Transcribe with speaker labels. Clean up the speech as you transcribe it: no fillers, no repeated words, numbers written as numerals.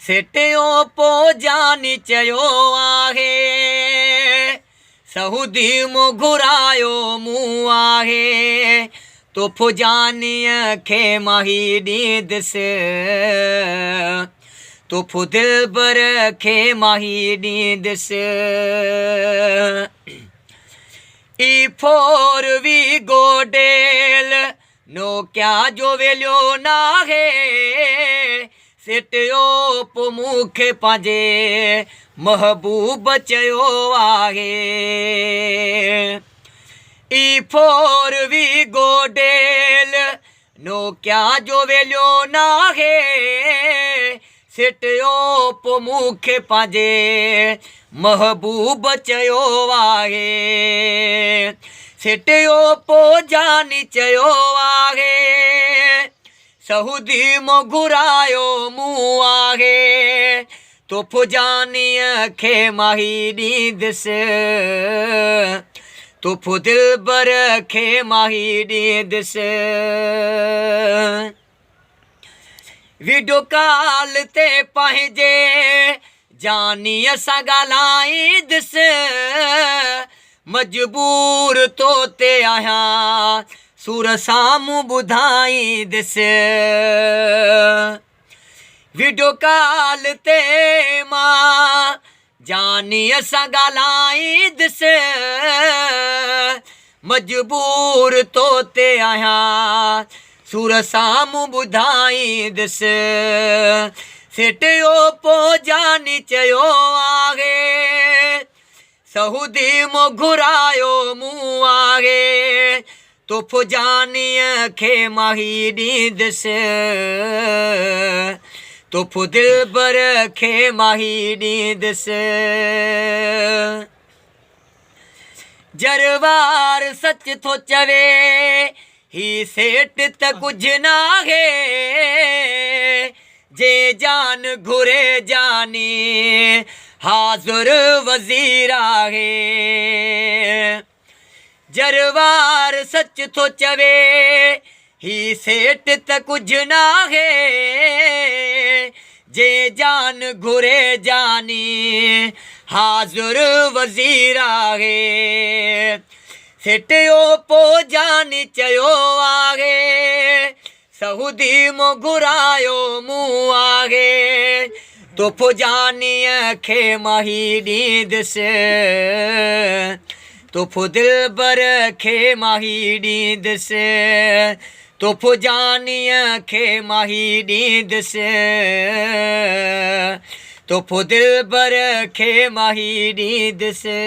Speaker 1: सेटियो पो जानी चयो आहे सहुदी मो घुरायो मूं आहे तो फुजानीअ खे माही ॾींदुसि तो दिलबर खे माही ॾींदुसि ई फोर वी गोडेल नो क्या जो वेलियो नाहे सेटियो पो मूंखे पंहिंजे महबूब चयो आहे ई फोर वी गोडेल नो क्या जो वेलियो नाहे सेटियो पो मूंखे पंहिंजे महबूब चयो आहे सेटियो पो जानी चयो आहे सहुदी मो घुरायो मूं आहे तो फुजानीअ खे माही ॾींदुसि तो दिलबर खे माही ॾींदुसि वीडियो कॉल ते पंहिंजे जानीअ सां ॻाल्हाईंदुसि मजबूर तो ते आहियां सूर साम्हूं ॿुधाईंदुसि वीडियो कॉल ते मां जानीअ सां ॻाल्हाईंदुसि मजबूर तो ते आहियां सूर साम्हूं ॿुधाईंदुसि सेटियो पो जानी चयो आहे सहुदी मो घुरायो मूं आहे तो फुजानीअ खे माही ॾींदुसि तो दिलबर खे माही ॾींदुसि जरवार सच थो चवे ही सेठ त कुझु नाहे जे जान घुरे जानी हाज़ुर वज़ीर आहे जरवार सच थो चवे ही सेठ त कुझु नाहे जे जान घुरे जानी हाज़ुर वज़ीर आहे सेटियो पो जानी चयो आहे सहुदी मो घुरायो मूं आहे तो फुजानीअ खे माही ॾींदुसि तो दिलबर खे माही ॾींदुसि तो फुजानीअ खे माही ॾींदुसि तो दिलबर खे माही ॾींदुसि।